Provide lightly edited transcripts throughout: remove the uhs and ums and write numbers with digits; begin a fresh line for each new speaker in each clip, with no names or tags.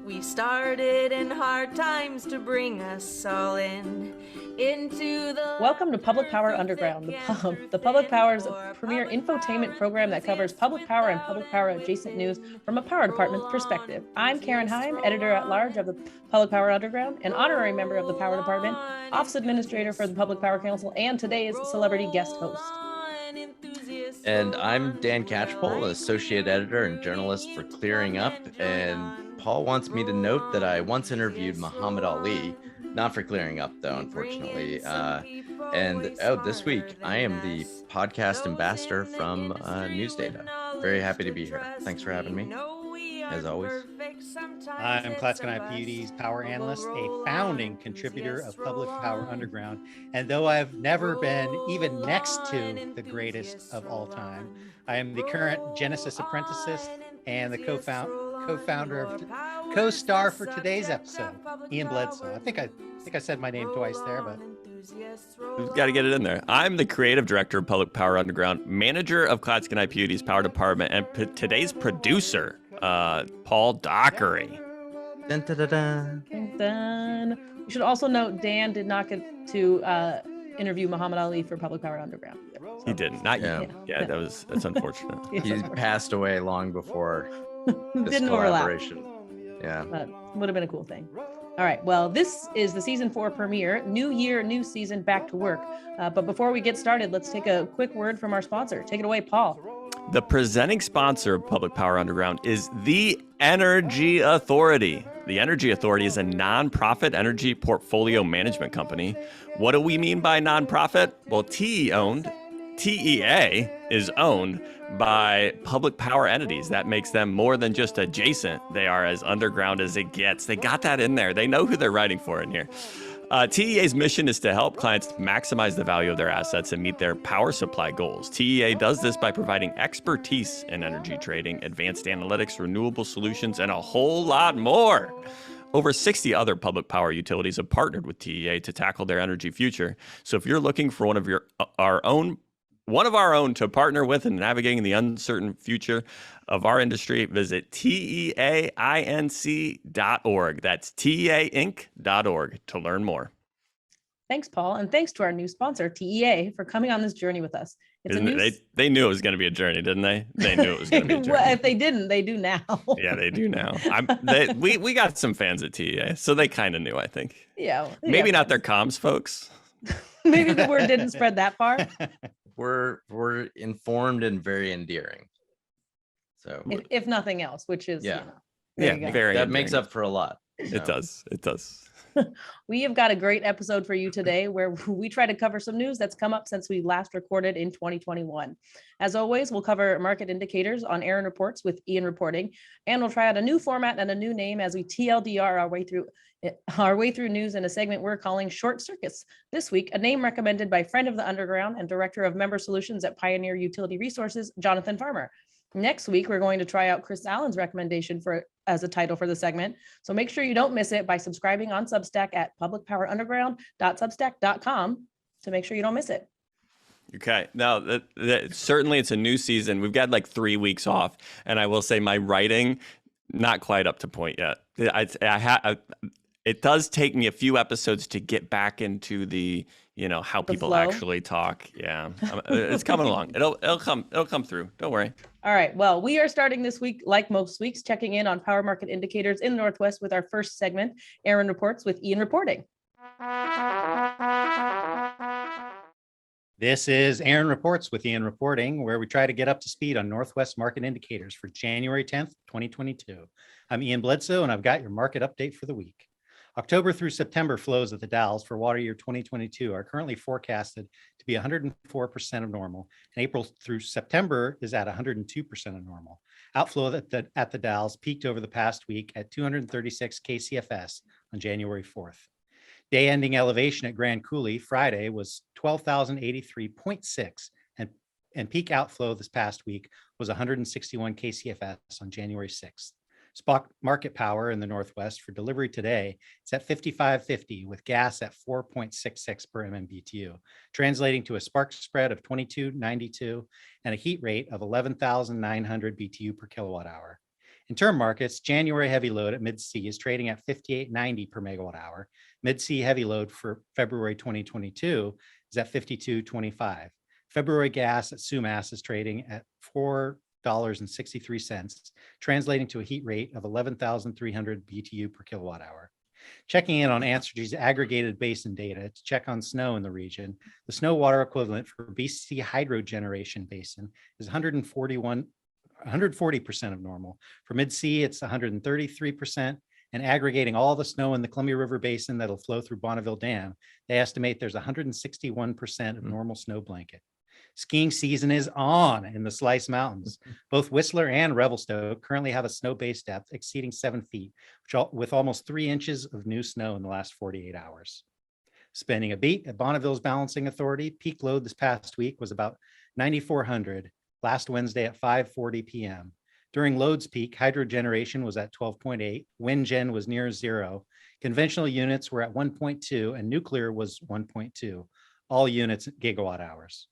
We started in hard times to bring us all into the...
Welcome to Public Power Underground, the Public Power's premier infotainment program that covers public power and public power adjacent news from a power department's perspective. I'm Karen Heim, editor-at-large of the Public Power Underground, an honorary member of the Power Department, office administrator for the Public Power Council, and today's celebrity guest host.
And I'm Dan Catchpole, associate editor and journalist for Clearing Up. And Paul wants me to note that I once interviewed Muhammad Ali, not for Clearing Up though, unfortunately. This week I am the podcast ambassador from News Data. Very happy to be here. Thanks for having me, as always.
I'm Classic PUD's power analyst, a founding contributor of Public Power Underground. And though I've never been even next to the greatest of all time, I am the current Genesis apprentice and the co-star for today's episode, Ian Bledsoe. I think I said my name twice there, but
we've got to get it in there. I'm the creative director of Public Power Underground, manager of Classic PUD's power department, and today's producer, Paul Dockery.
Dun, dun, dun, dun.
Dun, dun. We should also note Dan did not get to interview Muhammad Ali for Public Power Underground. So.
He didn't. Not yet. Yeah, that's unfortunate.
He passed away long before this
Didn't
collaboration.
Overlap.
Yeah.
But would have been a cool thing. All right. Well, this is the season 4 premiere. New year, new season, back to work. But before we get started, let's take a quick word from our sponsor. Take it away, Paul.
The presenting sponsor of Public Power Underground is the Energy Authority. The Energy Authority is a nonprofit energy portfolio management company. What do we mean by nonprofit? Well, TEA is owned by public power entities. That makes them more than just adjacent. They are as underground as it gets. They got that in there. They know who they're writing for in here. TEA's mission is to help clients maximize the value of their assets and meet their power supply goals. TEA does this by providing expertise in energy trading, advanced analytics, renewable solutions, and a whole lot more. Over 60 other public power utilities have partnered with TEA to tackle their energy future. So if you're looking for one of our own to partner with in navigating the uncertain future of our industry, visit TEAinc.org. That's TEAinc.org to learn more.
Thanks, Paul. And thanks to our new sponsor, TEA, for coming on this journey with us.
They knew it was going to be a journey, didn't they? They knew it was going to be a journey.
Well, if they didn't, they do now.
Yeah, they do now. We got some fans at TEA, so they kind of knew, I think.
Yeah.
Maybe not their comms folks.
Maybe the word didn't spread that far.
We're informed and very endearing. So
if nothing else, which is
very
that
endearing. Makes up for a lot. So.
It does.
We have got a great episode for you today where we try to cover some news that's come up since we last recorded in 2021. As always, we'll cover market indicators on Arin Reports with Ian reporting, and we'll try out a new format and a new name as we TLDR our way through news in a segment we're calling Short Circuits. This week, a name recommended by friend of the Underground and director of member solutions at Pioneer Utility Resources, Jonathan Farmer. Next week, we're going to try out Chris Allen's recommendation as a title for the segment. So make sure you don't miss it by subscribing on Substack at publicpowerunderground.substack.com to make sure you don't miss it.
Okay. Now, certainly it's a new season. We've got like 3 weeks off. And I will say my writing, not quite up to point yet. It does take me a few episodes to get back into the how people actually talk. Yeah, it's coming along. It'll come through. Don't worry.
All right. Well, we are starting this week, like most weeks, checking in on power market indicators in the Northwest with our first segment, Arin Reports with Ian reporting.
This is Arin Reports with Ian reporting, where we try to get up to speed on Northwest market indicators for January 10th, 2022. I'm Ian Bledsoe, and I've got your market update for the week. October through September flows at the Dalles for water year 2022 are currently forecasted to be 104% of normal, and April through September is at 102% of normal. Outflow at the Dalles peaked over the past week at 236 kCFS on January 4th. Day-ending elevation at Grand Coulee Friday was 12,083.6, and peak outflow this past week was 161 kCFS on January 6th. Spot market power in the Northwest for delivery today is at 55.50 with gas at 4.66 per MMBTU, translating to a spark spread of 22.92 and a heat rate of 11,900 BTU per kilowatt hour. In term markets, January heavy load at Mid-C is trading at 58.90 per megawatt hour. Mid-C heavy load for February 2022 is at 52.25. February gas at Sumas is trading at $4.63, translating to a heat rate of 11,300 BTU per kilowatt hour. Checking in on Answergy's aggregated basin data to check on snow in the region, the snow water equivalent for BC hydro generation basin is 140% of normal. For Mid-C, it's 133%. And aggregating all the snow in the Columbia River Basin that'll flow through Bonneville Dam, they estimate there's 161% of normal snow blanket. Skiing season is on in the Slice Mountains. Both Whistler and Revelstoke currently have a snow base depth exceeding 7 feet, with almost 3 inches of new snow in the last 48 hours. Spending a beat at Bonneville's Balancing Authority, peak load this past week was about 9,400, last Wednesday at 5:40 p.m. During load's peak, hydro generation was at 12.8, wind gen was near 0, conventional units were at 1.2, and nuclear was 1.2, all units gigawatt hours.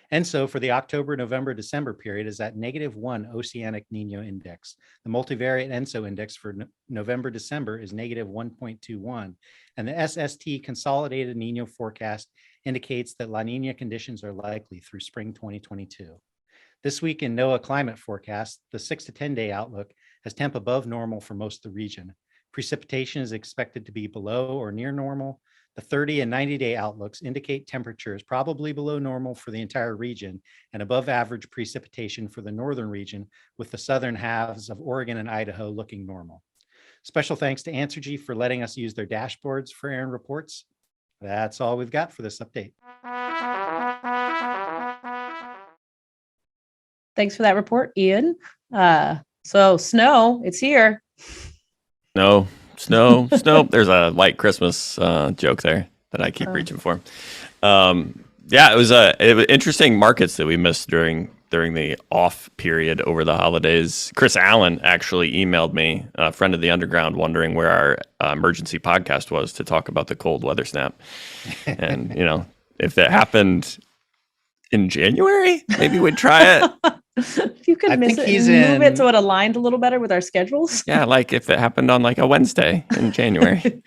And so for the October, November, December period is at -1 oceanic Nino index. The multivariate ENSO index for November, December is -1.21. And the SST consolidated Nino forecast indicates that La Nina conditions are likely through spring 2022. This week in NOAA climate forecast, the 6 to 10 day outlook has temp above normal for most of the region. Precipitation is expected to be below or near normal. The 30 and 90 day outlooks indicate temperatures probably below normal for the entire region and above average precipitation for the northern region, with the southern halves of Oregon and Idaho looking normal. Special thanks to Answergy for letting us use their dashboards for Arin Reports. That's all we've got for this update.
Thanks for that report, Ian. So snow, it's here.
No, snow. There's a light Christmas joke there that I keep reaching for. It was interesting markets that we missed during the off period over the holidays. Chris Allen actually emailed me, a friend of the Underground, wondering where our emergency podcast was to talk about the cold weather snap. And, if that happened in January, maybe we'd try it.
If you could miss it and move it so it aligned a little better with our schedules.
Yeah, like if it happened on like a Wednesday in January.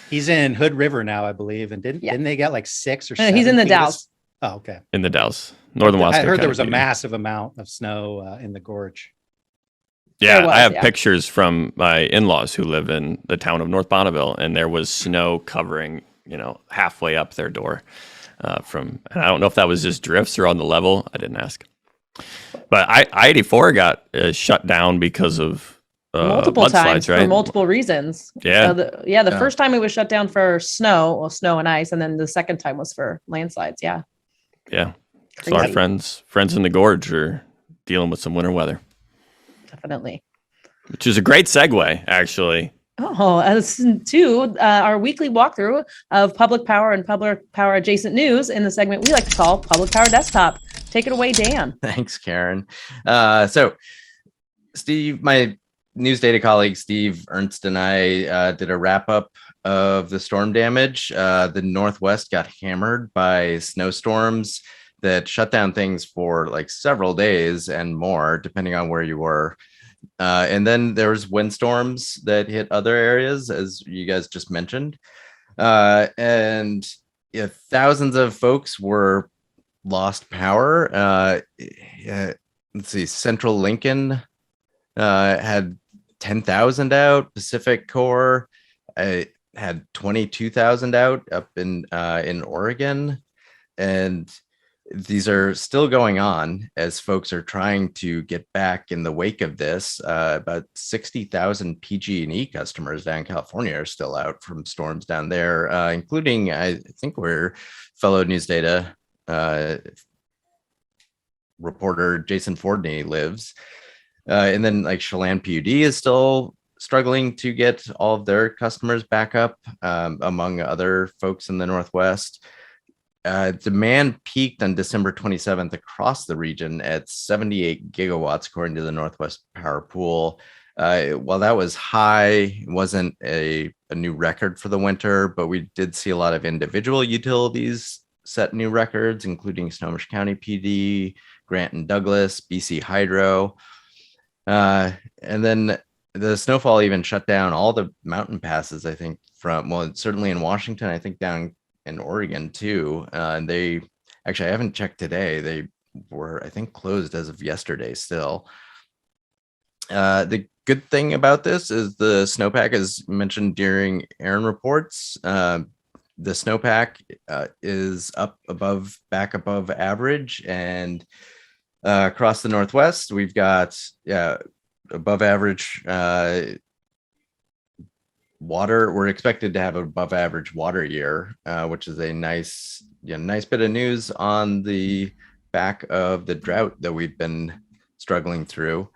He's in Hood River now, I believe. And didn't they get like 6 or 7?
He's in the Dalles.
Oh, okay.
In the Dalles. Northern Wasco.
I heard there was a massive amount of snow in the gorge.
Yeah, I have pictures from my in-laws who live in the town of North Bonneville, and there was snow covering, halfway up their door. And I don't know if that was just drifts or on the level. I didn't ask. But I-84 got shut down because of
multiple times,
right?
For multiple reasons.
Yeah.
The first time it was shut down for snow and ice, and then the second time was for landslides. Yeah.
Yeah. So our friends in the gorge are dealing with some winter weather.
Definitely.
Which is a great segue, actually.
Oh, as to our weekly walkthrough of public power and public power adjacent news in the segment we like to call Public Power Desktop. Take it away, Dan.
Thanks, Karen. So Steve, my news data colleague, Steve Ernst, and I did a wrap up of the storm damage. The Northwest got hammered by snowstorms that shut down things for like several days and more, depending on where you were. And then there was windstorms that hit other areas, as you guys just mentioned. And thousands of folks were lost power. Let's see, Central Lincoln had 10,000 out. Pacific Core had 22,000 out up in Oregon. And these are still going on as folks are trying to get back in the wake of this. About 60,000 PG&E customers down in California are still out from storms down there, including, I think, where fellow News Data reporter Jason Fordney lives. And then like Chelan PUD is still struggling to get all of their customers back up, among other folks in the Northwest. Demand peaked on December 27th across the region at 78 gigawatts, according to the Northwest Power Pool. While that was high, it wasn't a new record for the winter, but we did see a lot of individual utilities set new records, including Snohomish County PD, Grant and Douglas, BC Hydro. And then the snowfall even shut down all the mountain passes, I think, certainly in Washington, I think down in Oregon too. And I haven't checked today. They were, I think, closed as of yesterday still. The good thing about this is the snowpack, as mentioned during Arin Reports, the snowpack is back above average, and across the Northwest, we've got above average water. We're expected to have an above average water year, which is a nice bit of news on the back of the drought that we've been struggling through.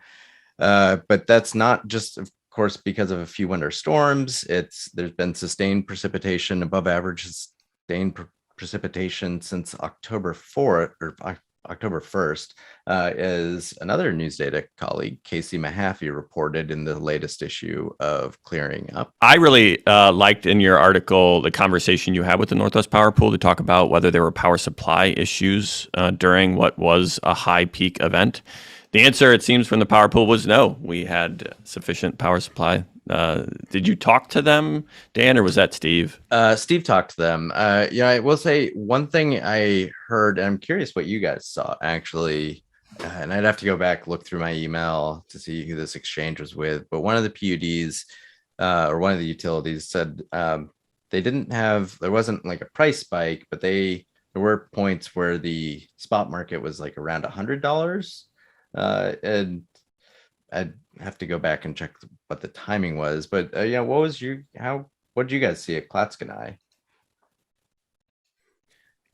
But that's not just, of course, because of a few winter storms. There's been sustained precipitation, above average sustained precipitation since October 1st, as another News Data colleague, Casey Mahaffey, reported in the latest issue of Clearing Up.
I really liked in your article the conversation you had with the Northwest Power Pool to talk about whether there were power supply issues during what was a high peak event. The answer, it seems, from the power pool was no. We had sufficient power supply. Did you talk to them, Dan, or was that Steve?
Steve talked to them. I will say one thing I heard, and I'm curious what you guys saw, actually, and I'd have to go back, look through my email to see who this exchange was with, but one of the PUDs, or one of the utilities, said there wasn't like a price spike, but there were points where the spot market was like around $100. And I'd have to go back and check what the timing was, but what did you guys see at Clatskanie?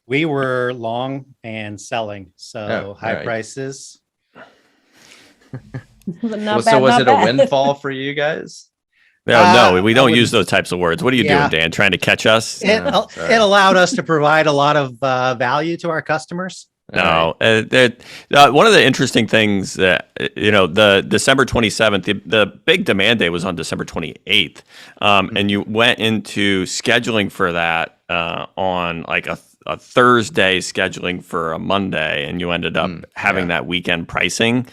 We were long and selling, so high
right.
prices.
Was it a windfall for you guys?
No, we don't use those types of words. What are you doing, Dan? Trying to catch us?
It allowed us to provide a lot of value to our customers.
No, one of the interesting things that, the December 27th, the big demand day was on December 28th. And you went into scheduling for that on like a Thursday, scheduling for a Monday, and you ended up having that weekend pricing,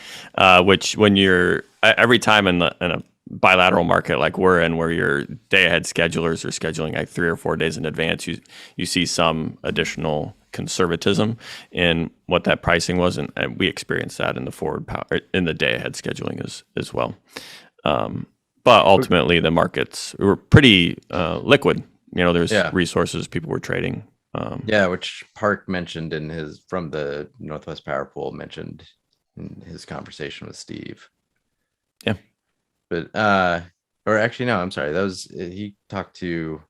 which when you're every time in a bilateral market like we're in, where your day ahead schedulers are scheduling like 3 or 4 days in advance, you see some additional conservatism in what that pricing was, and we experienced that in the forward power in the day ahead scheduling as well. But ultimately, the markets were pretty liquid. There's resources people were trading.
Which Park mentioned from the Northwest Power Pool mentioned in his conversation with Steve.
Yeah,
but or actually no, I'm sorry. He talked to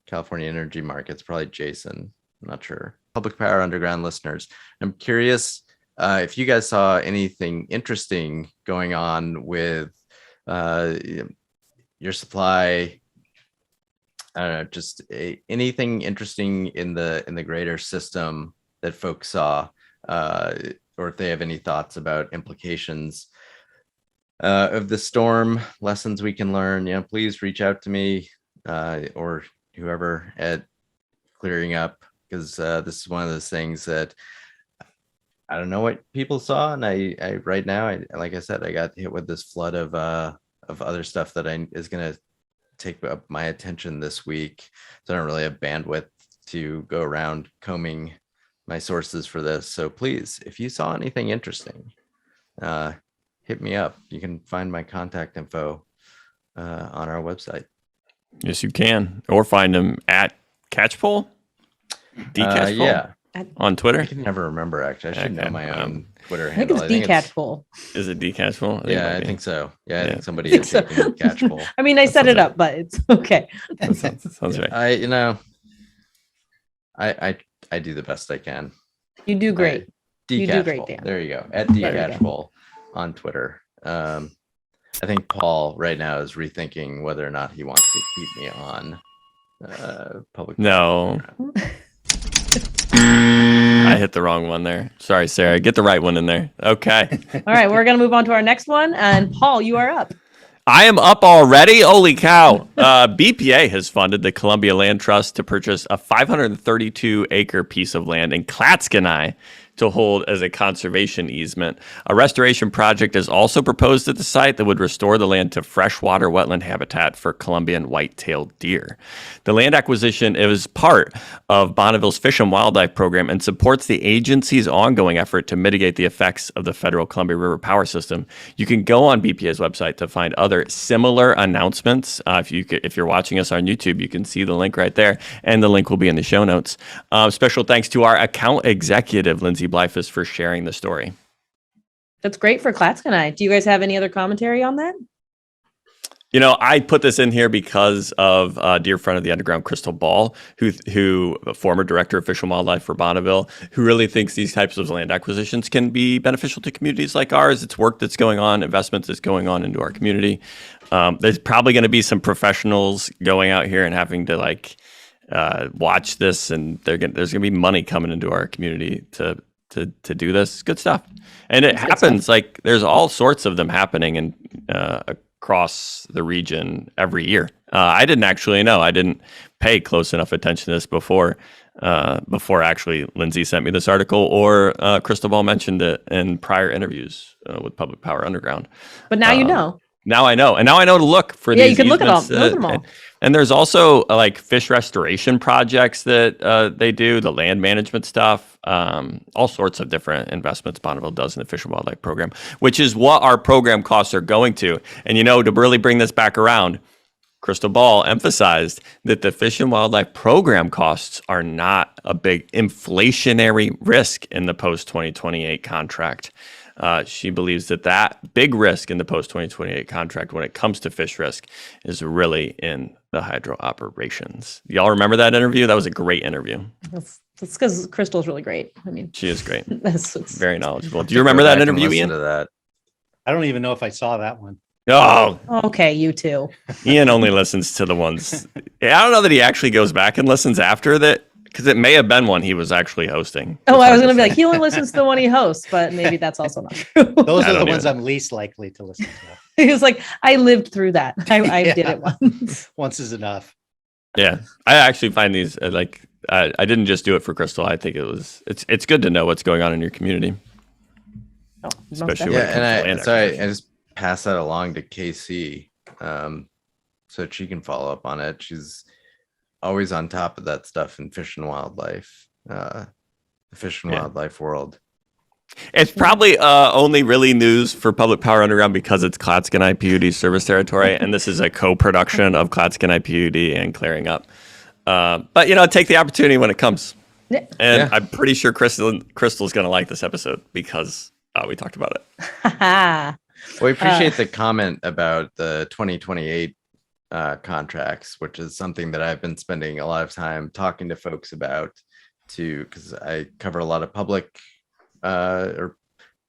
California Energy Markets, probably Jason. I'm not sure. Public Power Underground listeners, I'm curious if you guys saw anything interesting going on with your supply. I don't know, just anything interesting in the greater system that folks saw, or if they have any thoughts about implications of the storm, lessons we can learn. Please reach out to me or whoever at Clearing Up, because this is one of those things that I don't know what people saw, and I right now, like I said, I got hit with this flood of other stuff that is going to take up my attention this week, so I don't really have bandwidth to go around combing my sources for this. So please, if you saw anything interesting, hit me up. You can find my contact info on our website.
Yes, you can, or find them at Catchpole. Catchpole? On Twitter.
I can never remember, actually. I should know my own Twitter
I think
handle.
it's Catchpole.
Is it Catchpole?
I think so. I think somebody is taking Catchpole.
I mean, I set it up, but it's okay.
That sounds right.
I do the best I can.
You do great. You do great, Dan.
There you go. At Catchpole on Twitter. I think Paul right now is rethinking whether or not he wants to keep me on public.
No. I hit the wrong one there. Sorry, Sarah. Get the right one in there. Okay.
All right. We're going to move on to our next one. And Paul, you are up.
I am up already. Holy cow. BPA has funded the Columbia Land Trust to purchase a 532-acre piece of land in Clatskanie to hold as a conservation easement. A restoration project is also proposed at the site that would restore the land to freshwater wetland habitat for Columbian white-tailed deer. The land acquisition is part of Bonneville's Fish and Wildlife Program and supports the agency's ongoing effort to mitigate the effects of the federal Columbia River power system. You can go on BPA's website to find other similar announcements. If you're watching us on YouTube, you can see the link right there, and the link will be in the show notes. Special thanks to our account executive, Lindsay Blyfus, for sharing the story.
That's great for Klatskanai. Do you guys have any other commentary on that?
You know, I put this in here because of a dear friend of the Underground, Crystal Ball, who former director of Fish and Wildlife for Bonneville, who really thinks these types of land acquisitions can be beneficial to communities like ours. It's work that's going on, investments that's going on into our community. There's probably going to be some professionals going out here and having to watch this, and there's going to be money coming into our community to do this. Good stuff. And it happens, like there's all sorts of them happening and across the region every year. I didn't actually know. I didn't pay close enough attention to this before actually Lindsay sent me this article, or Crystal Ball mentioned it in prior interviews with Public Power Underground.
But now you know.
Now I know. And now I know to look for these.
Yeah, you can look at them all.
And there's also like fish restoration projects that they do, the land management stuff, all sorts of different investments Bonneville does in the Fish and Wildlife Program, which is what our program costs are going to. And, to really bring this back around, Crystal Ball emphasized that the Fish and Wildlife Program costs are not a big inflationary risk in the post-2028 contract. She believes that big risk in the post-2028 contract when it comes to fish risk is really in the hydro operations. Y'all remember that interview? That was a great interview.
That's because Crystal's really great. I mean,
she is great.
It's
very knowledgeable. Do you remember that interview, Ian?
To that.
I don't even know if I saw that one.
Oh,
okay, you too.
Ian only listens to the ones. I don't know that he actually goes back and listens after that, because it may have been one he was actually hosting.
Oh, I was going to be like, he only listens to the one he hosts, but maybe that's also not true.
Those are the ones I'm least likely to listen to.
He was like, I lived through that. I did it once.
Once is enough.
Yeah, I actually find these I didn't just do it for Crystal. I think it's good to know what's going on in your community.
Oh,
especially
and I just pass that along to KC, so she can follow up on it. She's always on top of that stuff in fish and wildlife, the fish and wildlife world.
It's probably only really news for Public Power Underground because it's Klatskanai PUD service territory, and this is a co-production of Klatskanai PUD and Clearing Up. But take the opportunity when it comes. And I'm pretty sure Crystal's going to like this episode because we talked about it.
Well, we appreciate the comment about the 2028 contracts, which is something that I've been spending a lot of time talking to folks about because I cover a lot of public or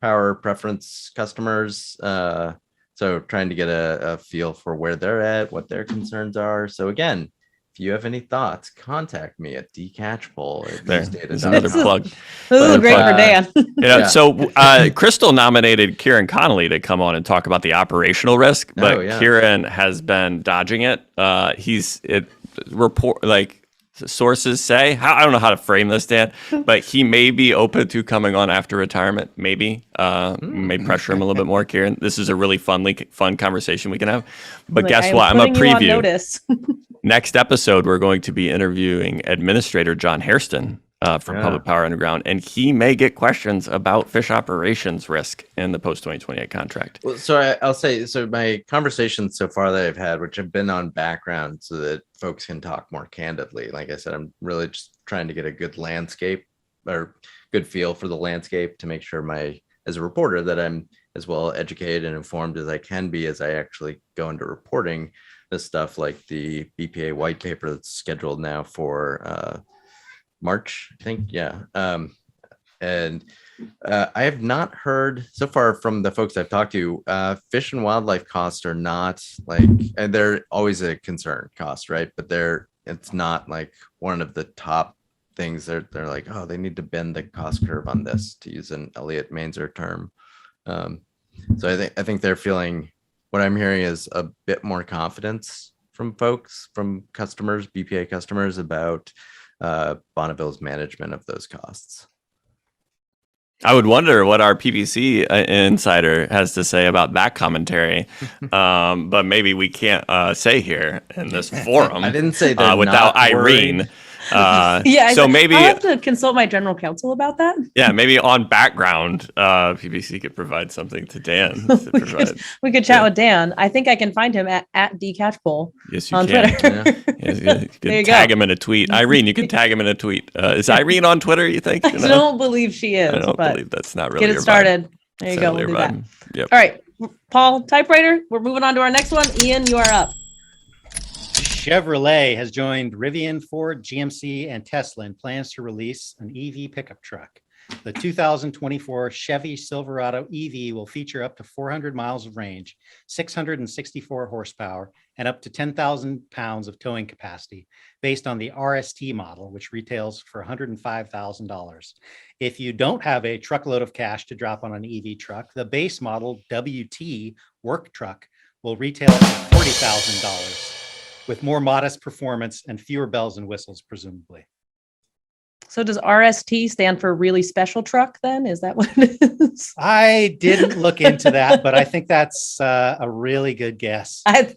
power preference customers. So trying to get a feel for where they're at, what their concerns are. So again, if you have any thoughts, contact me at Catchpole.
There's another plug.
This is great for Dan.
So Crystal nominated Kieran Connolly to come on and talk about the operational risk, but Kieran has been dodging it. Sources say, I don't know how to frame this, Dan, but he may be open to coming on after retirement. Maybe may pressure him a little bit more. Kieran, this is a really fun conversation we can have. But guess what? I'm a preview. Next episode, we're going to be interviewing Administrator John Hairston from Public Power Underground, and he may get questions about fish operations risk in the post-2028 contract.
Well, so I'll say, my conversations so far that I've had, which have been on background so that folks can talk more candidly. Like I said, I'm really just trying to get a good landscape or good feel for the landscape to make sure as a reporter that I'm as well educated and informed as I can be as I actually go into reporting this stuff, like the BPA white paper that's scheduled now for March, I think. And I have not heard so far from the folks I've talked to, fish and wildlife costs are not and they're always a concern cost, right? But it's not like one of the top things. They're like, oh, they need to bend the cost curve on this, to use an Elliot Mainzer term. So I think they're feeling, what I'm hearing is a bit more confidence from customers, BPA customers, about Bonneville's management of those costs.
I would wonder what our PPC insider has to say about that commentary, but maybe we can't say here in this forum.
I didn't say they're
without
not
Irene.
worried.
Yeah,
So maybe
I'll have to consult my general counsel about that.
Yeah, maybe on background, PPC could provide something to Dan. To provide.
We could chat with Dan. I think I can find him at Catchpole
Yes, you
on
can.
Twitter.
Yeah. You
There you
can tag
go.
him in a tweet. Irene, you can tag him in a tweet. Is Irene on Twitter, you think?
I don't believe she is.
I don't
but
believe that's not really
get
your
it
vibe.
started. There you
It's
go.
not
We'll
really
do
your
that.
vibe. Yep.
All right, Paul, typewriter. We're moving on to our next one. Ian, you are up.
Chevrolet has joined Rivian, Ford, GMC, and Tesla in plans to release an EV pickup truck. The 2024 Chevy Silverado EV will feature up to 400 miles of range, 664 horsepower, and up to 10,000 pounds of towing capacity, based on the RST model, which retails for $105,000. If you don't have a truckload of cash to drop on an EV truck, the base model WT work truck will retail for $40,000. with more modest performance and fewer bells and whistles, presumably.
So does RST stand for really special truck then? Is that what it is?
I didn't look into that, but I think that's a really good guess.
I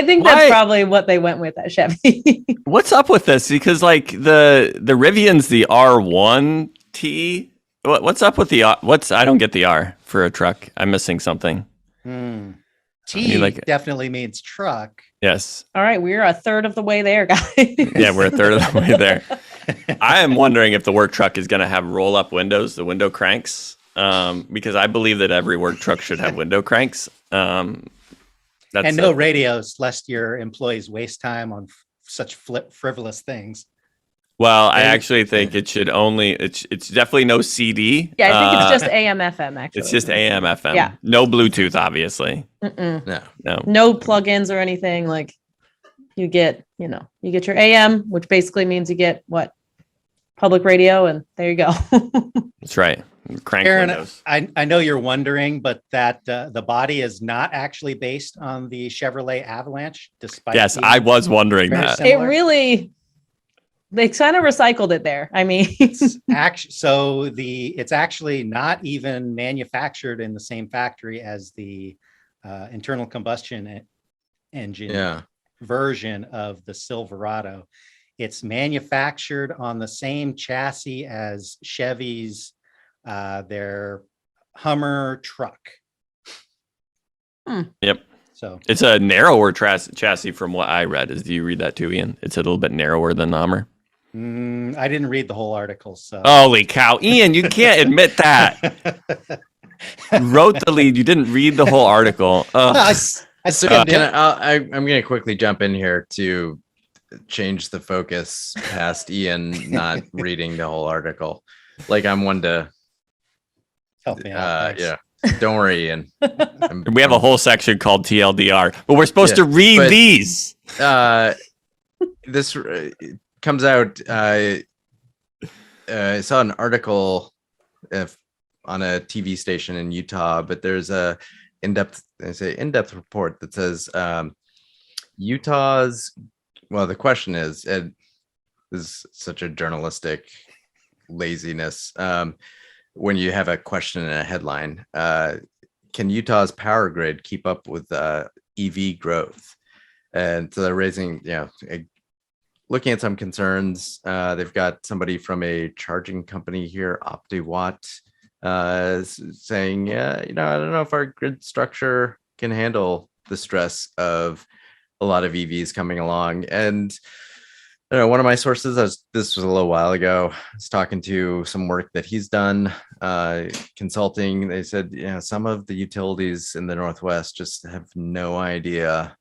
think that's probably what they went with at Chevy.
What's up with this? Because like the Rivian's the R1T. What's up with the I don't get the R for a truck. I'm missing something.
T definitely means truck.
Yes.
All right, we're a third of the way there, guys.
Yeah, we're a third of the way there. I am wondering if the work truck is going to have roll-up windows, the window cranks, because I believe that every work truck should have window cranks. And
no radios, lest your employees waste time on such frivolous things.
Well, I actually think it should only, it's definitely no CD.
Yeah, I think it's just AM, FM, actually.
It's just AM, FM.
Yeah.
No Bluetooth, obviously.
No plugins or anything. Like you get your AM, which basically means you get what? Public radio, and there you go.
That's right. Crank
Aaron,
windows.
I know you're wondering, but that the body is not actually based on the Chevrolet Avalanche, despite.
Yes, I was wondering that.
Similar.
It really, they kind of recycled it there. I mean,
it's actually not even manufactured in the same factory as the internal combustion engine version of the Silverado. It's manufactured on the same chassis as Chevy's, their Hummer truck.
Yep.
So
it's a narrower chassis from what I read. Do you read that too, Ian? It's a little bit narrower than the Hummer.
I didn't read the whole article. So
holy cow, Ian, you can't admit that. You wrote the lead. You didn't read the whole article.
I'm going to quickly jump in here to change the focus past Ian not reading the whole article. Like I'm one to
help me out.
Yeah. Don't worry, Ian.
We have a whole section called TLDR, but we're supposed to read these.
This comes out. I saw an article on a TV station in Utah, but there's a in-depth report that says Utah's. Well, the question is, and this is such a journalistic laziness. When you have a question in a headline, can Utah's power grid keep up with EV growth? And so they're raising, looking at some concerns. They've got somebody from a charging company here, OptiWatt, saying, I don't know if our grid structure can handle the stress of a lot of EVs coming along. And one of my sources, this was a little while ago, I was talking to some work that he's done, consulting. They said, some of the utilities in the Northwest just have no idea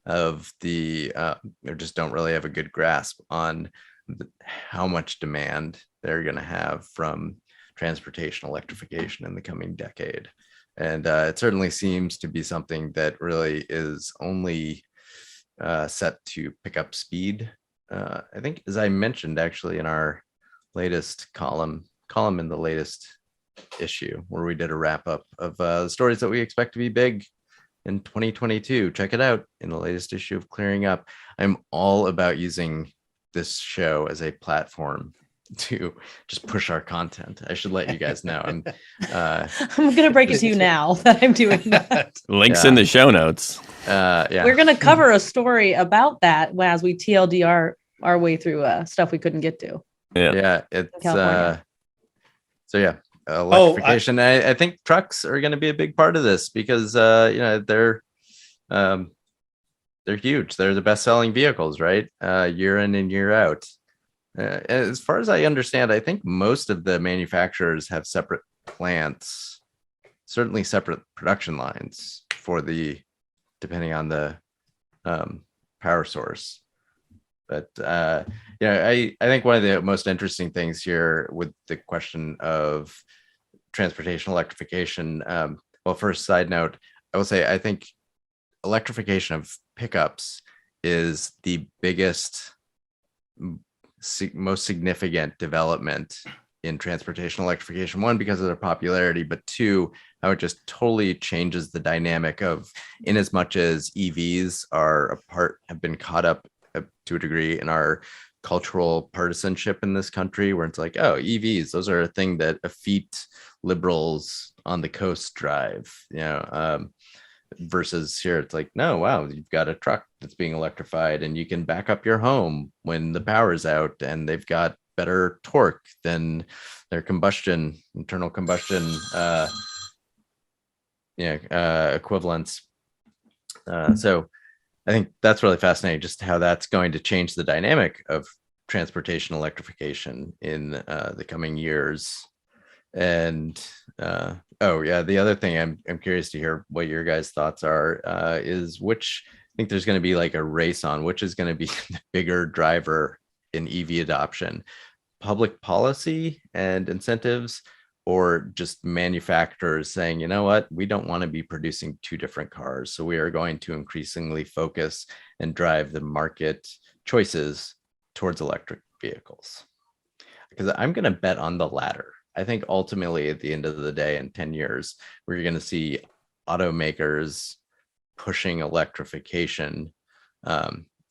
of or just don't really have a good grasp on how much demand they're going to have from transportation electrification in the coming decade. And it certainly seems to be something that really is only set to pick up speed. I think, as I mentioned, actually, in our latest column in the latest issue, where we did a wrap up of the stories that we expect to be big in 2022. Check it out in the latest issue of Clearing Up. I'm all about using this show as a platform to just push our content. I should let you guys know.
I'm gonna break it to you now that I'm doing that.
Links in the show notes.
Yeah,
We're gonna cover a story about that as we TLDR our way through stuff we couldn't get to.
Yeah, it's
California.
so yeah, electrification. I think trucks are going to be a big part of this because they're huge. They're the best-selling vehicles, right? Year in and year out. As far as I understand, I think most of the manufacturers have separate plants, certainly separate production lines depending on the power source. But I think one of the most interesting things here with the question of transportation electrification. Well, first, side note, I will say I think electrification of pickups is the biggest, most significant development in transportation electrification. One, because of their popularity, but two, how it just totally changes the dynamic of, in as much as EVs have been caught up to a degree in our cultural partisanship in this country, where it's like, oh, EVs, those are a thing that effete liberals on the coast drive, versus here it's like, no, wow, you've got a truck that's being electrified and you can back up your home when the power's out, and they've got better torque than their internal combustion equivalents. So I think that's really fascinating, just how that's going to change the dynamic of transportation electrification in the coming years. And the other thing I'm curious to hear what your guys' thoughts are is I think there's going to be like a race on which is going to be the bigger driver in EV adoption: public policy and incentives, or just manufacturers saying, you know what, we don't want to be producing two different cars, so we are going to increasingly focus and drive the market choices towards electric vehicles. Because I'm going to bet on the latter. I think ultimately at the end of the day, in 10 years, we're going to see automakers pushing electrification,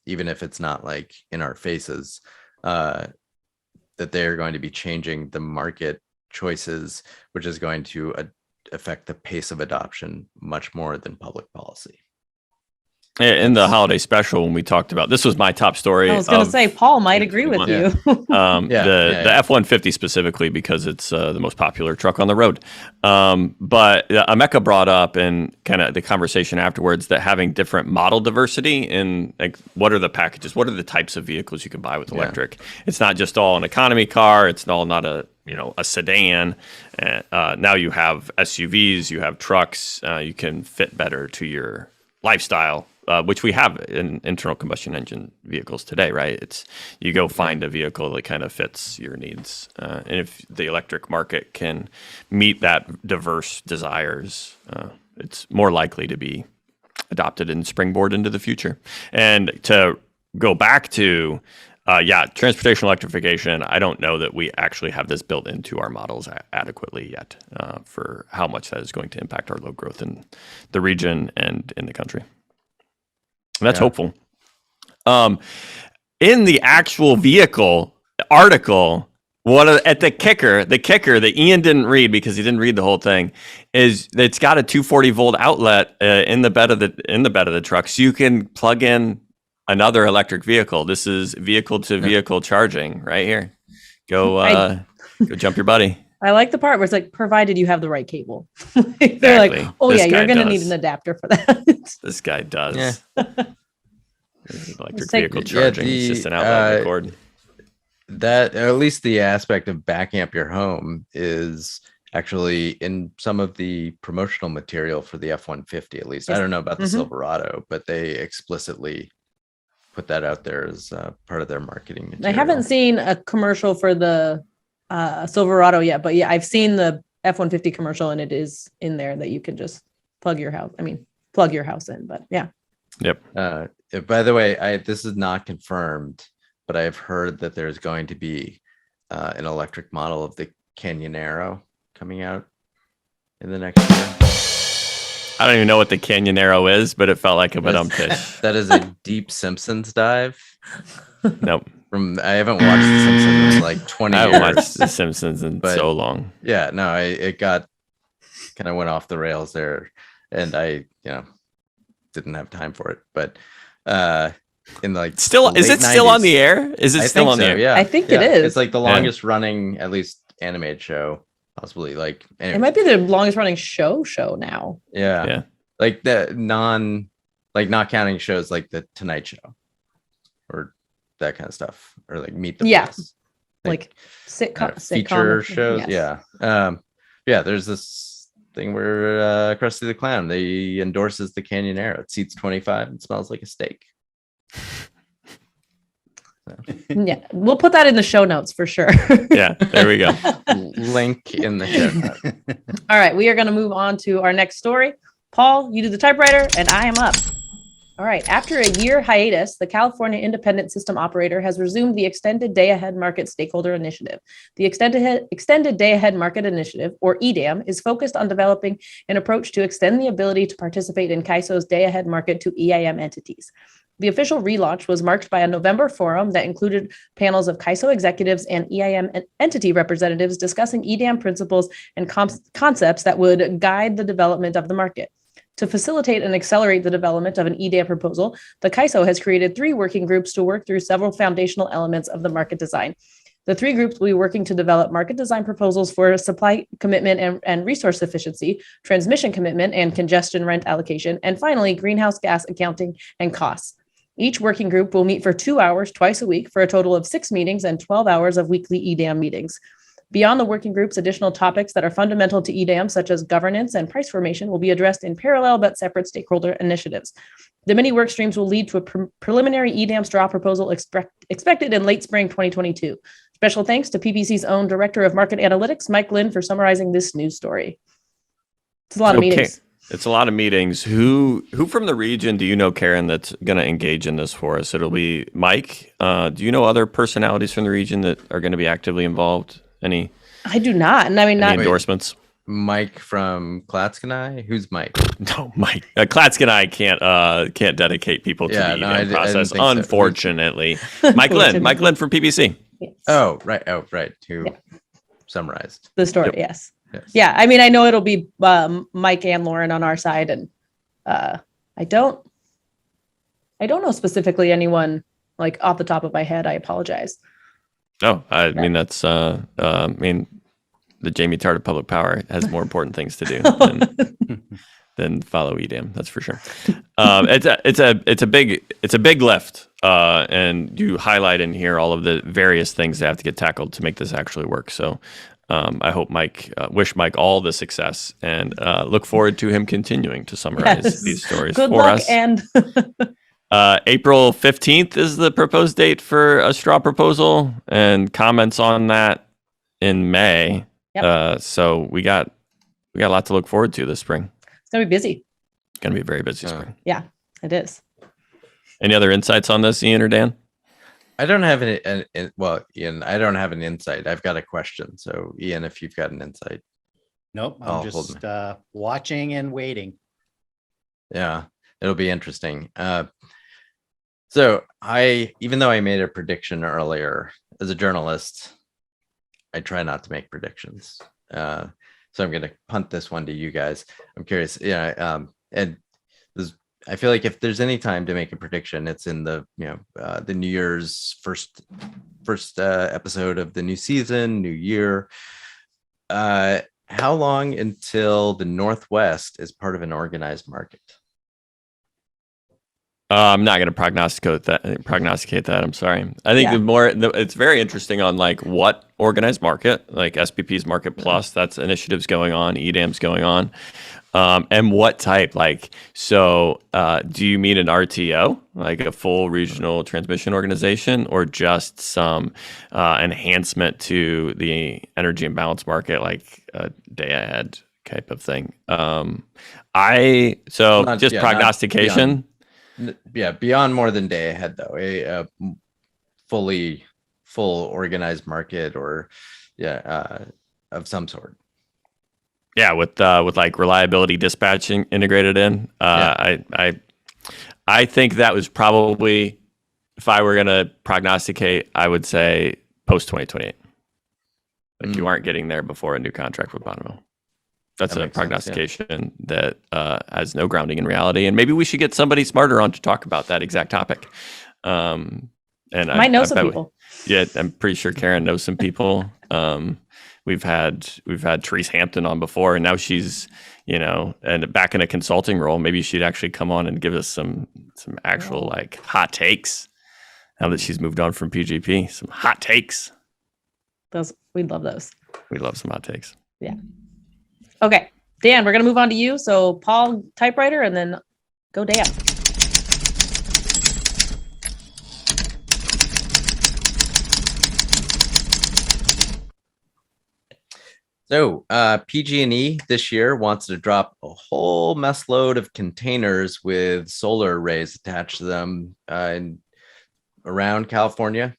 even if it's not like in our faces, that they're going to be changing the market choices, which is going to affect the pace of adoption much more than public policy.
In the holiday special, when we talked about this, was my top story.
I was going to say, Paul might agree with you.
The F-150 specifically, because it's the most popular truck on the road. But Emeka brought up in kind of the conversation afterwards that having different model diversity in, like, what are the packages, what are the types of vehicles you can buy with electric? It's not just all an economy car. It's all not a sedan. Now you have SUVs, you have trucks. You can fit better to your lifestyle. Which we have in internal combustion engine vehicles today, right? It's you go find a vehicle that kind of fits your needs, and if the electric market can meet that diverse desires, it's more likely to be adopted and springboard into the future. And to go back to, transportation electrification, I don't know that we actually have this built into our models adequately yet for how much that is going to impact our load growth in the region and in the country. That's hopeful. In the actual vehicle article, the kicker that Ian didn't read because he didn't read the whole thing is that it's got a 240 volt outlet in the bed of the truck, so you can plug in another electric vehicle. This is vehicle to vehicle charging right here. Go jump your buddy.
I like the part where it's like, provided you have the right cable. They're
Exactly.
like, oh,
This
you're
guy
going to
does.
need an adapter for that.
This guy does.
Yeah.
Electric vehicle charging. It's just an outlet cord.
That, at least the aspect of backing up your home, is actually in some of the promotional material for the F-150, at least. I don't know about the Silverado, but they explicitly put that out there as part of their marketing material.
I haven't seen a commercial for the Silverado yet, but yeah, I've seen the F-150 commercial, and it is in there that you can just plug your house in, but yeah.
Yep.
By the way, this is not confirmed, but I've heard that there's going to be an electric model of the Canyonero coming out in the next year.
I don't even know what the Canyonero is, but it felt like a badum-tish.
That is a deep Simpsons dive.
Nope.
I haven't watched The Simpsons in like 20
I
years.
haven't watched The Simpsons in so long.
Yeah, no, it got kind of went off the rails there, and I didn't have time for it. But in like
is it still on the air? Is it still on the air?
Yeah,
I think it is.
It's like the longest running, at least animated show, possibly. Like
it might be the longest running show now.
Yeah. Like not counting shows like the Tonight Show or that kind of stuff, or like Meet the Press.
Like sitcom
feature shows.
Yes.
Yeah. There's this thing where Krusty the Clown, they endorses the Canyonero. It seats 25 and smells like a steak.
Yeah, we'll put that in the show notes for sure.
Yeah, there we go.
Link in the show notes.
All right, we are going to move on to our next story. Paul, you do the typewriter, and I am up. All right, after a year hiatus, the California Independent System Operator has resumed the Extended Day-Ahead Market Stakeholder Initiative. The Extended Day-Ahead Market Initiative, or EDAM, is focused on developing an approach to extend the ability to participate in CAISO's day-ahead market to EIM entities. The official relaunch was marked by a November forum that included panels of CAISO executives and EIM entity representatives discussing EDAM principles and concepts that would guide the development of the market. To facilitate and accelerate the development of an EDAM proposal, the CAISO has created 3 working groups to work through several foundational elements of the market design. The 3 groups will be working to develop market design proposals for supply commitment and resource efficiency, transmission commitment and congestion rent allocation, and finally, greenhouse gas accounting and costs. Each working group will meet for 2 hours twice a week for a total of 6 meetings and 12 hours of weekly EDAM meetings. Beyond the working groups, additional topics that are fundamental to EDAM, such as governance and price formation, will be addressed in parallel but separate stakeholder initiatives. The mini work streams will lead to a preliminary EDAM straw proposal expected in late spring 2022. Special thanks to PPC's own Director of Market Analytics, Mike Lynn, for summarizing this news story. It's a lot of meetings.
It's a lot of meetings. Who from the region do you know, Karen, that's going to engage in this for us? It'll be Mike. Do you know other personalities from the region that are going to be actively involved? Any?
I do not. And I mean, not
endorsements.
Mike from Klatskanai? Who's Mike?
No, Mike. Klatskanai can't dedicate people to the EDAM process, unfortunately. Mike Lynn from PPC.
Yes.
Oh, right. Who summarized
the story? Yep. Yes. Yeah, I mean, I know it'll be Mike and Lauren on our side, and I don't know specifically anyone like off the top of my head. I apologize.
Oh, I mean that's the Jamie Tart of Public Power has more important things to do than follow EDAM. That's for sure. It's a big lift, and you highlight in here all of the various things that have to get tackled to make this actually work. So. I hope wish Mike all the success, and look forward to him continuing to summarize these stories
Good
for
luck
us.
And
April 15th is the proposed date for a straw proposal, and comments on that in May. Yep. So we got a lot to look forward to this spring.
It's gonna be busy.
It's gonna be a very busy spring.
Yeah, it is.
Any other insights on this, Ian or Dan?
I don't have Ian, I don't have an insight. I've got a question. So, Ian, if you've got an insight.
Nope, I'm just watching and waiting.
Yeah, it'll be interesting. So even though I made a prediction earlier, as a journalist, I try not to make predictions. So I'm going to punt this one to you guys. I'm curious. And I feel like if there's any time to make a prediction, it's in the New Year's first episode of the new season, new year. How long until the Northwest is part of an organized market?
I'm not going to prognosticate that. I'm sorry. I think it's very interesting on like what organized market, like SPP's Market Plus, that's initiatives going on, EDAM's going on. And what type, do you mean an RTO, like a full regional transmission organization, or just some enhancement to the energy imbalance market, like a day ahead type of thing? Prognostication.
Beyond more than day ahead, though, a full organized market, or of some sort.
Yeah, with like reliability dispatching integrated in. I think that was probably if I were going to prognosticate, I would say post 2028. Like you aren't getting there before a new contract with Bonneville. That's a prognostication that has no grounding in reality. And maybe we should get somebody smarter on to talk about that exact topic. And
I know some people.
I'm pretty sure Karen knows some people. We've had Therese Hampton on before, and now she's, and back in a consulting role. Maybe she'd actually come on and give us some actual like hot takes. Now that she's moved on from PGP, some hot takes.
We'd love those.
We love some hot takes.
Yeah. Okay, Dan, we're going to move on to you. So Paul, typewriter, and then go Dan.
So PG&E this year wants to drop a whole mess load of containers with solar arrays attached to them around California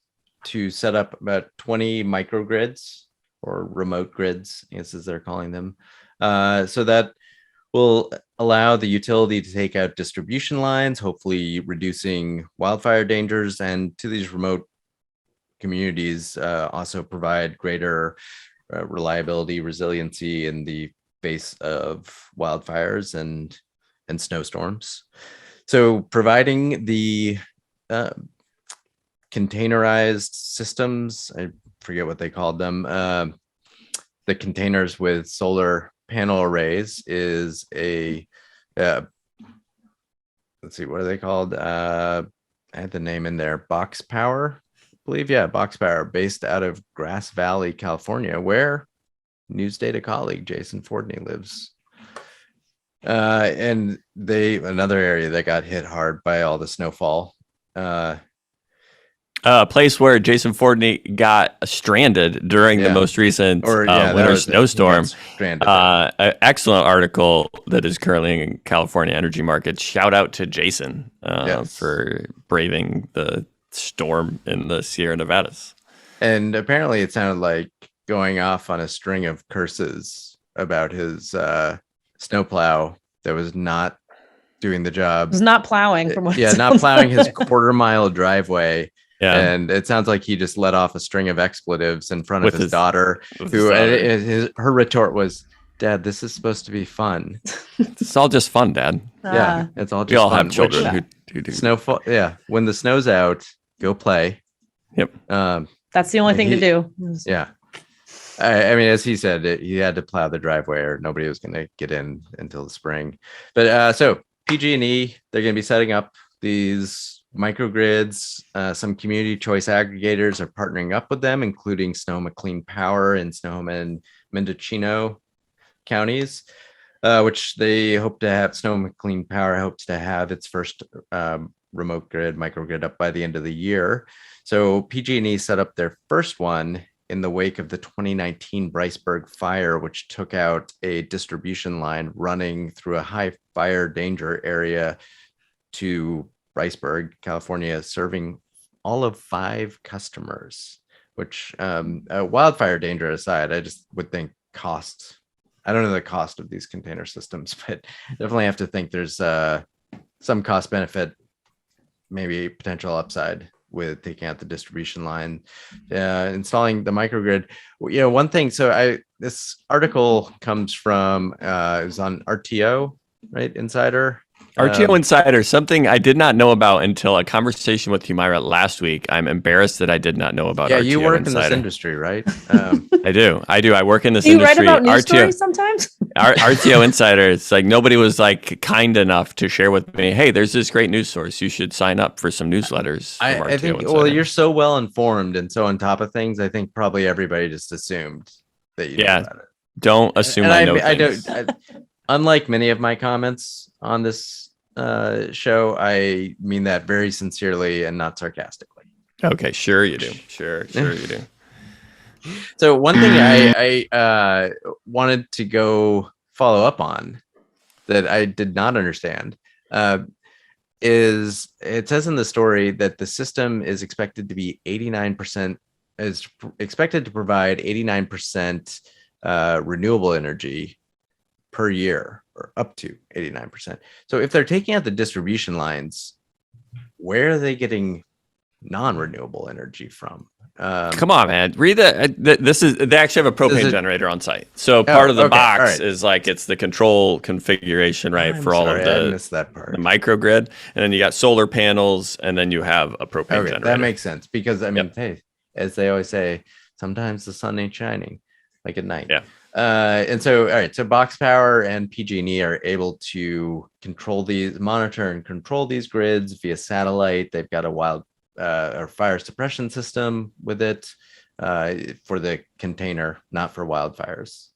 to set up about 20 microgrids or remote grids, I guess as they're calling them. So that will allow the utility to take out distribution lines, hopefully reducing wildfire dangers, and to these remote communities also provide greater reliability, resiliency in the face of wildfires and snowstorms. So providing the containerized systems, I forget what they called them, the containers with solar panel arrays is a let's see, what are they called? I had the name in there, Box Power, I believe. Yeah, Box Power, based out of Grass Valley, California, where News Data colleague Jason Fordney lives. And another area that got hit hard by all the snowfall.
A place where Jason Fordney got stranded during the most recent winter snowstorm. An excellent article that is currently in California energy markets. Shout out to Jason for braving the storm in the Sierra Nevadas.
And apparently it sounded like going off on a string of curses about his snowplow that was not doing the job.
It was not plowing from what
not plowing his quarter-mile driveway. Yeah. And it sounds like he just let off a string of expletives in front of his daughter, her retort was, "Dad, this is supposed to be fun."
It's all just fun, Dad.
Yeah, it's all just
we all
fun.
have children who do.
Snowfall. Yeah, when the snow's out, go play.
Yep.
That's the only thing to do.
Yeah. I mean, as he said, he had to plow the driveway or nobody was going to get in until the spring. But so PG&E, they're going to be setting up these microgrids. Some community choice aggregators are partnering up with them, including Sonoma Clean Power in Sonoma and Mendocino counties, which they hope to have. Sonoma Clean Power hopes to have its first remote grid microgrid up by the end of the year. So PG&E set up their first one in the wake of the 2019 Bryceburg fire, which took out a distribution line running through a high fire danger area to Bryceburg, California, serving all of 5 customers, which wildfire danger aside, I just would think cost. I don't know the cost of these container systems, but definitely have to think there's some cost benefit, maybe potential upside with taking out the distribution line, installing the microgrid. One thing, so this article comes from, it was on RTO, right? Insider.
RTO Insider, something I did not know about until a conversation with Humaira last week. I'm embarrassed that I did not know about RTO
you work
Insider.
In this industry, right?
I do. I work in this
do you
industry.
Write about news stories sometimes?
RTO Insider, it's like nobody was like kind enough to share with me, hey, there's this great news source. You should sign up for some newsletters.
I think, well, you're so well informed and so on top of things. I think probably everybody just assumed that you know about it.
Don't assume I know things.
Unlike many of my comments on this show, I mean that very sincerely and not sarcastically.
Okay, sure you do. Sure you do.
So one thing I wanted to go follow up on that I did not understand is it says in the story that the system is expected to be 89%, is expected to provide 89% renewable energy per year, or up to 89%. So if they're taking out the distribution lines, where are they getting non-renewable energy from.
Come on, man. Read this is they actually have a propane generator on site. So part of the box is like it's the control configuration, right? all of
I missed that part.
The microgrid, and then you got solar panels, and then you have a propane generator.
That makes sense because I mean, hey, as they always say, sometimes the sun ain't shining like at night.
Yeah.
And so, all right, so Box Power and PG&E are able to monitor and control these grids via satellite. They've got a or fire suppression system with it for the container, not for wildfires.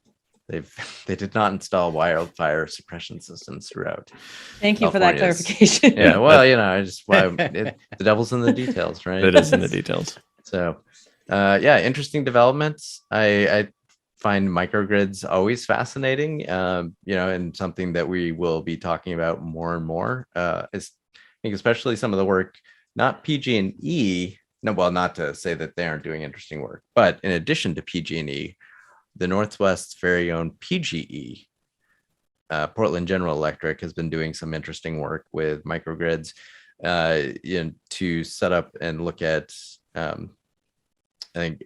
They did not install wildfire suppression systems throughout.
Thank you for that clarification.
Yeah, well, the devil's in the details, right?
It is in the details.
So, interesting developments. I find microgrids always fascinating, and something that we will be talking about more and more. I think especially some of the work, not PG&E. No, well, not to say that they aren't doing interesting work, but in addition to PG&E, the Northwest's very own PGE, Portland General Electric, has been doing some interesting work with microgrids to set up and look at, I think,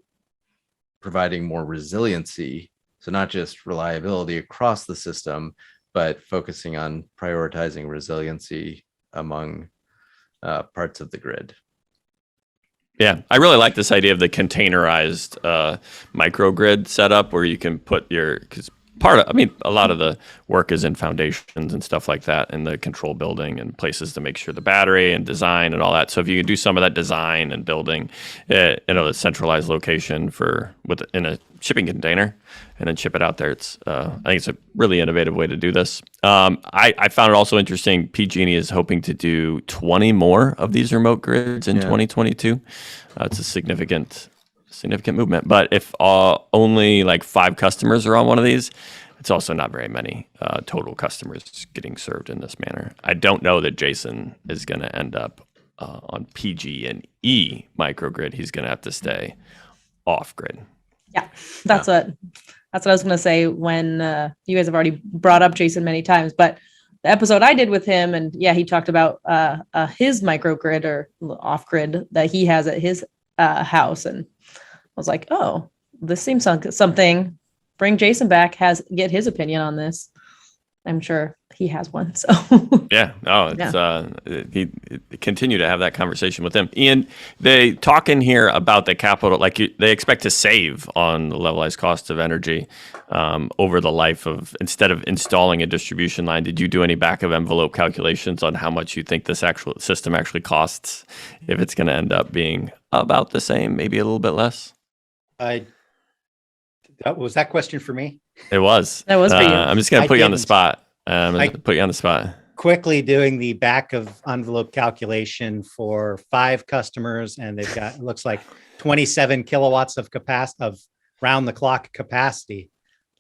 providing more resiliency. So not just reliability across the system, but focusing on prioritizing resiliency among parts of the grid.
Yeah, I really like this idea of the containerized microgrid setup where you can put because a lot of the work is in foundations and stuff like that, and the control building and places to make sure the battery and design and all that. So if you can do some of that design and building, the centralized location in a shipping container and then ship it out there, I think it's a really innovative way to do this. I found it also interesting. PG&E is hoping to do 20 more of these remote grids in 2022. It's a significant movement, but if only like 5 customers are on one of these, it's also not very many total customers getting served in this manner. I don't know that Jason is going to end up on PG&E microgrid. He's going to have to stay off grid.
Yeah, that's what I was going to say when you guys have already brought up Jason many times, but the episode I did with him, and he talked about his microgrid or off grid that he has at his house, and I was like, oh, this seems like something. Bring Jason back, get his opinion on this. I'm sure he has one. So he continue to have that conversation with him. Ian, they talk in here about the capital, they expect to save on the levelized cost of energy over the life of, instead of installing a distribution line. Did you do any back of envelope calculations on how much you think this actual system actually costs, if it's going to end up being about the same, maybe a little bit less?
Was that question for me?
It was.
That was for you.
I'm just going to put you on the spot. Quickly
doing the back of envelope calculation for 5 customers, and they've got, it looks like 27 kilowatts of capacity, of round the clock capacity.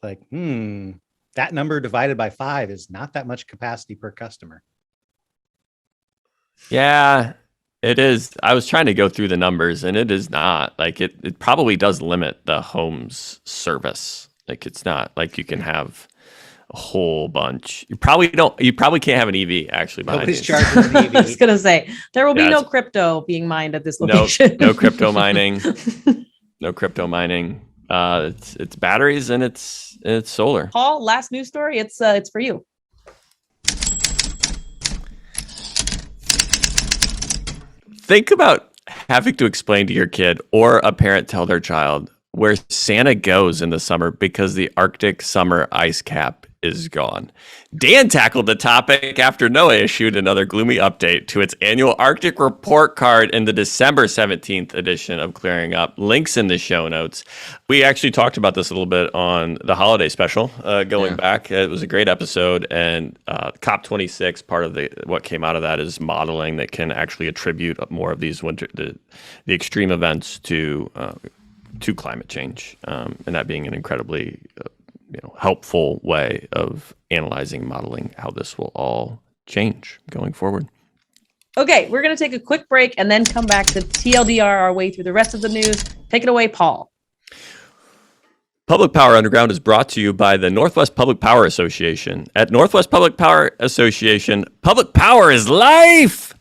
Like, that number divided by 5 is not that much capacity per customer.
Yeah. It is. I was trying to go through the numbers, and it is not like it probably does limit the home's service. Like, it's not like you can have a whole bunch. You probably can't have an EV actually.
Nobody's charging an EV.
I was going to say, there will be no crypto being mined at this location.
No crypto mining. No crypto mining. It's batteries and it's solar.
Paul, last news story. It's for you.
Think about having to explain to your kid or a parent tell their child where Santa goes in the summer because the Arctic summer ice cap is gone. Dan tackled the topic after NOAA issued another gloomy update to its annual Arctic report card in the December 17th edition of Clearing Up. Links in the show notes. We actually talked about this a little bit on the holiday special back. It was a great episode, and COP26, part of what came out of that is modeling that can actually attribute more of these the extreme events to climate change, and that being an incredibly helpful way of analyzing, modeling how this will all change going forward.
Okay, we're going to take a quick break and then come back to TLDR our way through the rest of the news. Take it away, Paul.
Public Power Underground is brought to you by the Northwest Public Power Association. At Northwest Public Power Association, public power is life!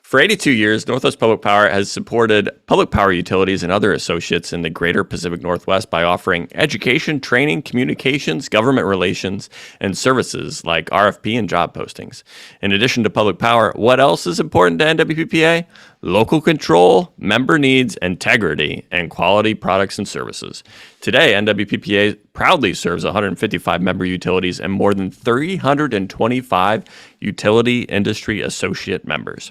For 82 years, Northwest Public Power has supported public power utilities and other associates in the greater Pacific Northwest by offering education, training, communications, government relations, and services like RFP and job postings. In addition to public power, what else is important to NWPPA? Local control, member needs, integrity, and quality products and services. Today, NWPPA proudly serves 155 member utilities and more than 325 utility industry associate members.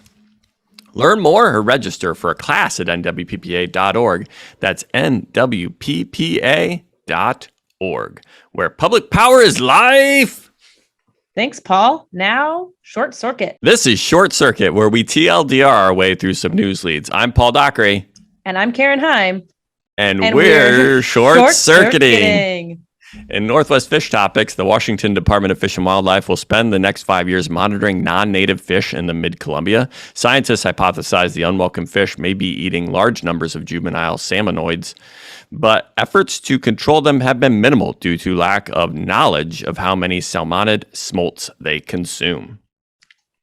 Learn more or register for a class at nwppa.org. That's nwppa.org, where public power is life.
Thanks, Paul. Now, Short Circuit.
This is Short Circuit, where we TLDR our way through some news leads. I'm Paul Dockery.
And I'm Karen Heim.
And we're short-circuiting. In Northwest Fish Topics, the Washington Department of Fish and Wildlife will spend the next 5 years monitoring non-native fish in the mid-Columbia. Scientists hypothesize the unwelcome fish may be eating large numbers of juvenile salmonoids, but efforts to control them have been minimal due to lack of knowledge of how many salmonid smolts they consume.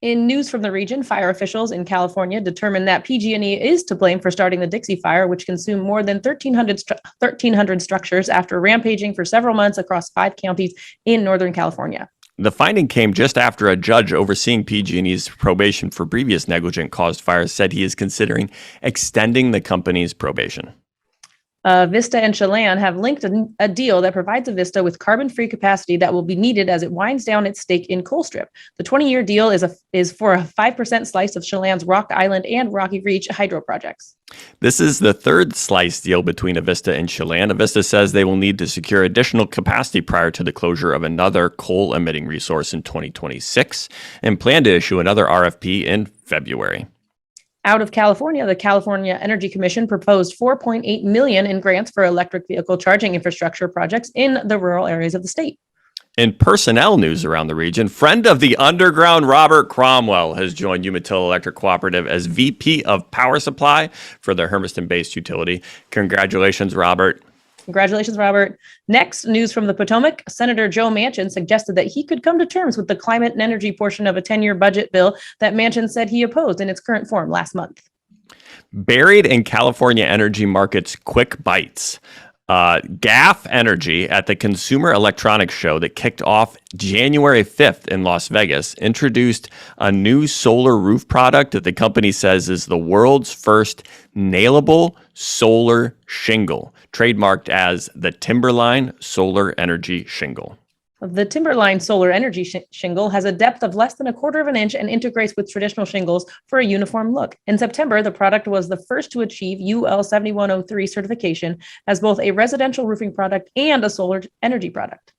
In news from the region, fire officials in California determined that PG&E is to blame for starting the Dixie Fire, which consumed more than 1,300 structures after rampaging for several months across 5 counties in Northern California.
The finding came just after a judge overseeing PG&E's probation for previous negligent-caused fires said he is considering extending the company's probation.
Vista and Chelan have linked a deal that provides Avista with carbon-free capacity that will be needed as it winds down its stake in Colstrip. The 20-year deal is for a 5% slice of Chelan's Rock Island and Rocky Reach hydro projects.
This is the third slice deal between Avista and Chelan. Avista says they will need to secure additional capacity prior to the closure of another coal-emitting resource in 2026 and plan to issue another RFP in February.
Out of California, the California Energy Commission proposed $4.8 million in grants for electric vehicle charging infrastructure projects in the rural areas of the state.
In personnel news around the region, friend of the underground Robert Cromwell has joined Umatilla Electric Cooperative as VP of Power Supply for the Hermiston-based utility. Congratulations, Robert.
Congratulations, Robert. Next, news from the Potomac. Senator Joe Manchin suggested that he could come to terms with the climate and energy portion of a 10-year budget bill that Manchin said he opposed in its current form last month.
Buried in California energy markets quick bites. GAF Energy at the Consumer Electronics Show that kicked off January 5th in Las Vegas introduced a new solar roof product that the company says is the world's first nailable solar shingle, trademarked as the Timberline Solar Energy Shingle.
The Timberline Solar Energy Shingle has a depth of less than 1/4 of an inch and integrates with traditional shingles for a uniform look. In September, the product was the first to achieve UL 7103 certification as both a residential roofing product and a solar energy product.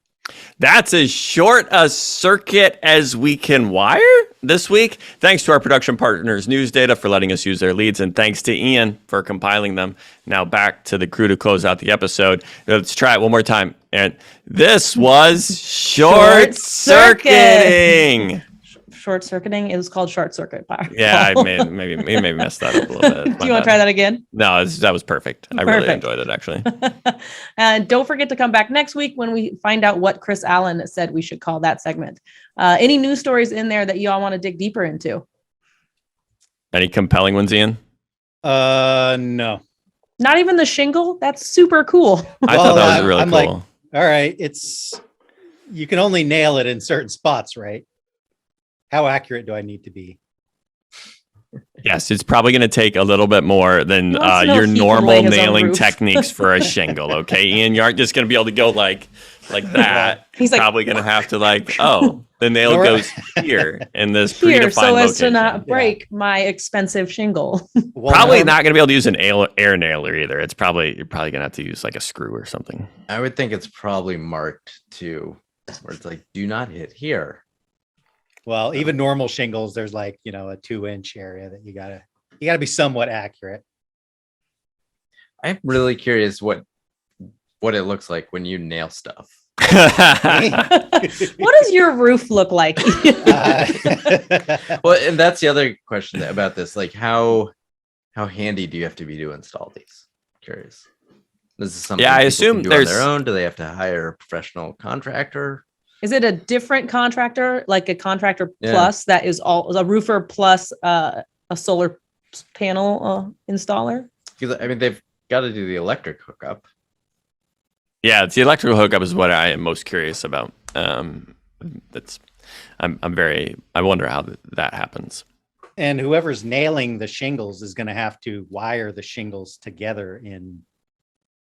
That's as short a circuit as we can wire this week. Thanks to our production partners, News Data, for letting us use their leads, and thanks to Ian for compiling them. Now back to the crew to close out the episode. Let's try it one more time. And this was Short Circuiting.
Short circuiting. It was called Short Circuit Power.
Yeah, I maybe messed that up a little bit.
Do you want to try that again?
No, that was perfect. I really enjoyed it, actually.
And don't forget to come back next week when we find out what Chris Allen said we should call that segment. Any news stories in there that you all want to dig deeper into?
Any compelling ones, Ian?
No.
Not even the shingle? That's super cool.
I thought that was really
I'm
cool.
like, all right, you can only nail it in certain spots, right? How accurate do I need to be?
Yes, it's probably going to take a little bit more than
He wants to know
your
if he can
normal
lay his own
nailing
roof.
techniques for a shingle. Okay, Ian, you aren't just going to be able to go like that.
He's like,
probably going to have to the nail
Nor-
goes here in this
here,
predefined
so as
location.
to not break my expensive shingle.
Well,
Probably
no,
not going to be able to use an air nailer either. You're probably going to have to use like a screw or something.
I would think it's probably marked too, where it's like, do not hit here.
Well, even normal shingles, there's like, a 2-inch area that you gotta be somewhat accurate.
I'm really curious what it looks like when you nail stuff.
What does your roof look like?
Well, and that's the other question about this. Like, how handy do you have to be to install these? Curious. This is something
I
people
assume
can do
there's
on their own. Do they have to hire a professional contractor?
Is it a different contractor, like a contractor
Yeah.
plus that is all a roofer plus a solar panel installer.
Because I mean, they've got to do the electric hookup.
Yeah, it's the electrical hookup is what I am most curious about. I wonder how that happens.
And whoever's nailing the shingles is going to have to wire the shingles together in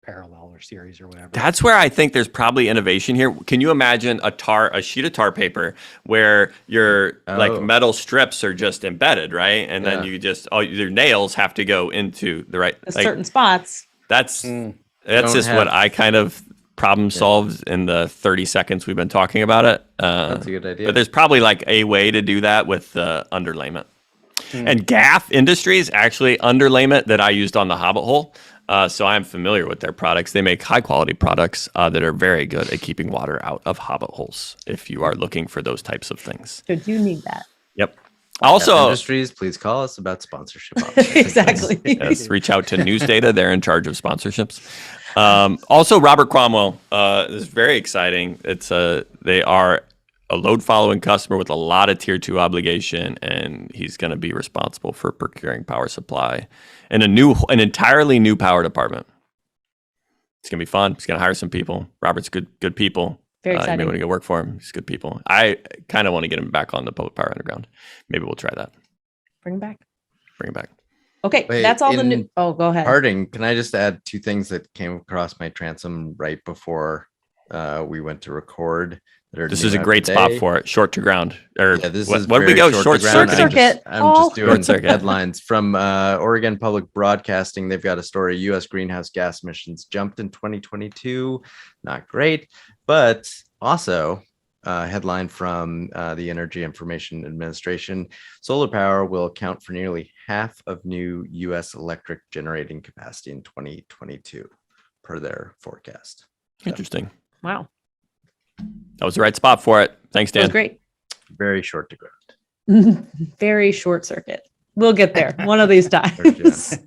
parallel or series or whatever.
That's where I think there's probably innovation here. Can you imagine a sheet of tar paper where your like metal strips are just embedded, right? And then you just your nails have to go into the right
certain spots.
That's just what I kind of problem solved in the 30 seconds we've been talking about it.
That's a good idea.
But there's probably like a way to do that with underlayment. And Gaff Industries actually underlayment that I used on the Hobbit hole. So I'm familiar with their products. They make high quality products that are very good at keeping water out of Hobbit holes if you are looking for those types of things.
So you need that.
Yep. Also,
Gaff Industries, please call us about sponsorship.
Exactly.
Yes, reach out to News Data. They're in charge of sponsorships. Also, Robert Cromwell is very exciting. They are a load following customer with a lot of tier 2 obligation, and he's going to be responsible for procuring power supply and an entirely new power department. It's going to be fun. He's going to hire some people. Robert's good people.
Very
You
exciting.
may want to go work for him. He's good people. I kind of want to get him back on the Public Power Underground. Maybe we'll try that.
Bring it back.
Bring him back.
Okay,
Wait,
that's all the
in
new. Oh, go ahead.
Harding, can I just add 2 things that came across my transom right before we went to record?
This is a great spot for it. Short to ground. Or
this
what
is
did we
very
go?
short
Short
to ground.
circuit.
I'm just doing
Short circuit.
headlines from Oregon Public Broadcasting. They've got a story: U.S. greenhouse gas emissions jumped in 2022. Not great, but also headline from the Energy Information Administration: solar power will account for nearly half of new U.S. electric generating capacity in 2022, per their forecast.
Interesting.
Wow.
That was the right spot for it. Thanks,
That was
Dan.
great.
Very short to ground.
Very short circuit. We'll get there one of these times.
Very
that's-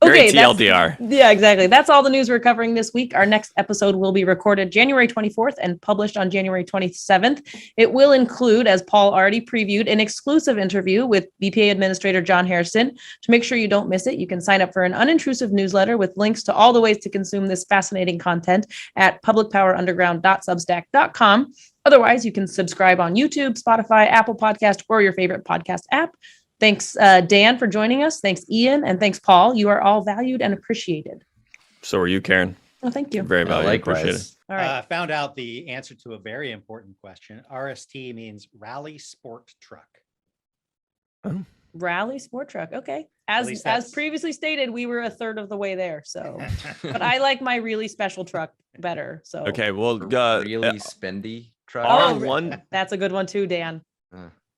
TLDR.
Yeah, exactly. That's all the news we're covering this week. Our next episode will be recorded January 24th and published on January 27th. It will include, as Paul already previewed, an exclusive interview with BPA Administrator John Harrison. To make sure you don't miss it, you can sign up for an unintrusive newsletter with links to all the ways to consume this fascinating content at publicpowerunderground.substack.com. Otherwise, you can subscribe on YouTube, Spotify, Apple Podcast, or your favorite podcast app. Thanks, Dan, for joining us. Thanks, Ian, and thanks, Paul. You are all valued and appreciated.
So are you, Karen.
Oh, thank you.
Very valued. Appreciate it.
Likewise.
All right.
Found out the answer to a very important question. RST means Rally Sport Truck.
Rally Sport Truck. Okay.
At
As
least that's-
previously stated, we were a third of the way there. So, but I like my really special truck better. So,
Okay, well,
Really spendy truck.
Oh,
R1
that's a good one too, Dan.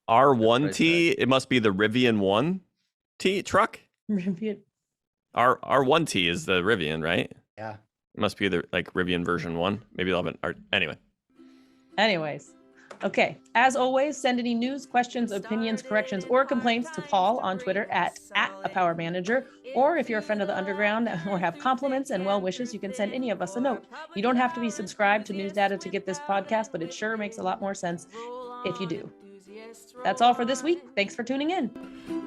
R1T, it must be the Rivian 1T truck. R1T is the Rivian, right?
Yeah.
It must be the like Rivian version 1. Maybe they'll have anyway.
Anyways, okay. As always, send any news, questions, opinions, corrections, or complaints to Paul on Twitter at a power manager. Or if you're a friend of the Underground or have compliments and well wishes, you can send any of us a note. You don't have to be subscribed to News Data to get this podcast, but it sure makes a lot more sense if you do. That's all for this week. Thanks for tuning in.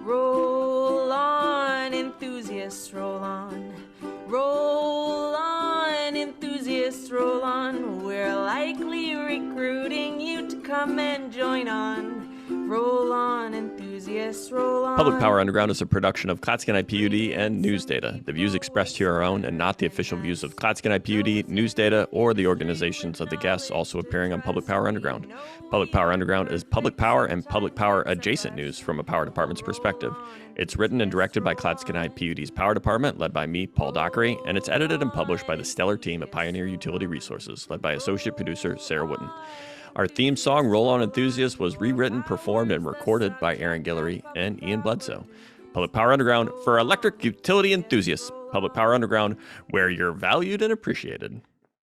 Roll on, enthusiasts, roll on. Roll on, enthusiasts, roll on. We're likely recruiting you to come and join on. Roll on, enthusiasts, roll on.
Public Power Underground is a production of Clatskanie PUD and News Data. The views expressed here are our own and not the official views of Clatskanie PUD, News Data, or the organizations of the guests also appearing on Public Power Underground. Public Power Underground is public power and public power adjacent news from a power department's perspective. It's written and directed by Clatskanie PUD's Power Department, led by me, Paul Dockery, and it's edited and published by the stellar team at Pioneer Utility Resources, led by associate producer Sarah Wooden. Our theme song, Roll On Enthusiast, was rewritten, performed, and recorded by Aaron Guillory and Ian Bledsoe. Public Power Underground for electric utility enthusiasts. Public Power Underground, where you're valued and appreciated.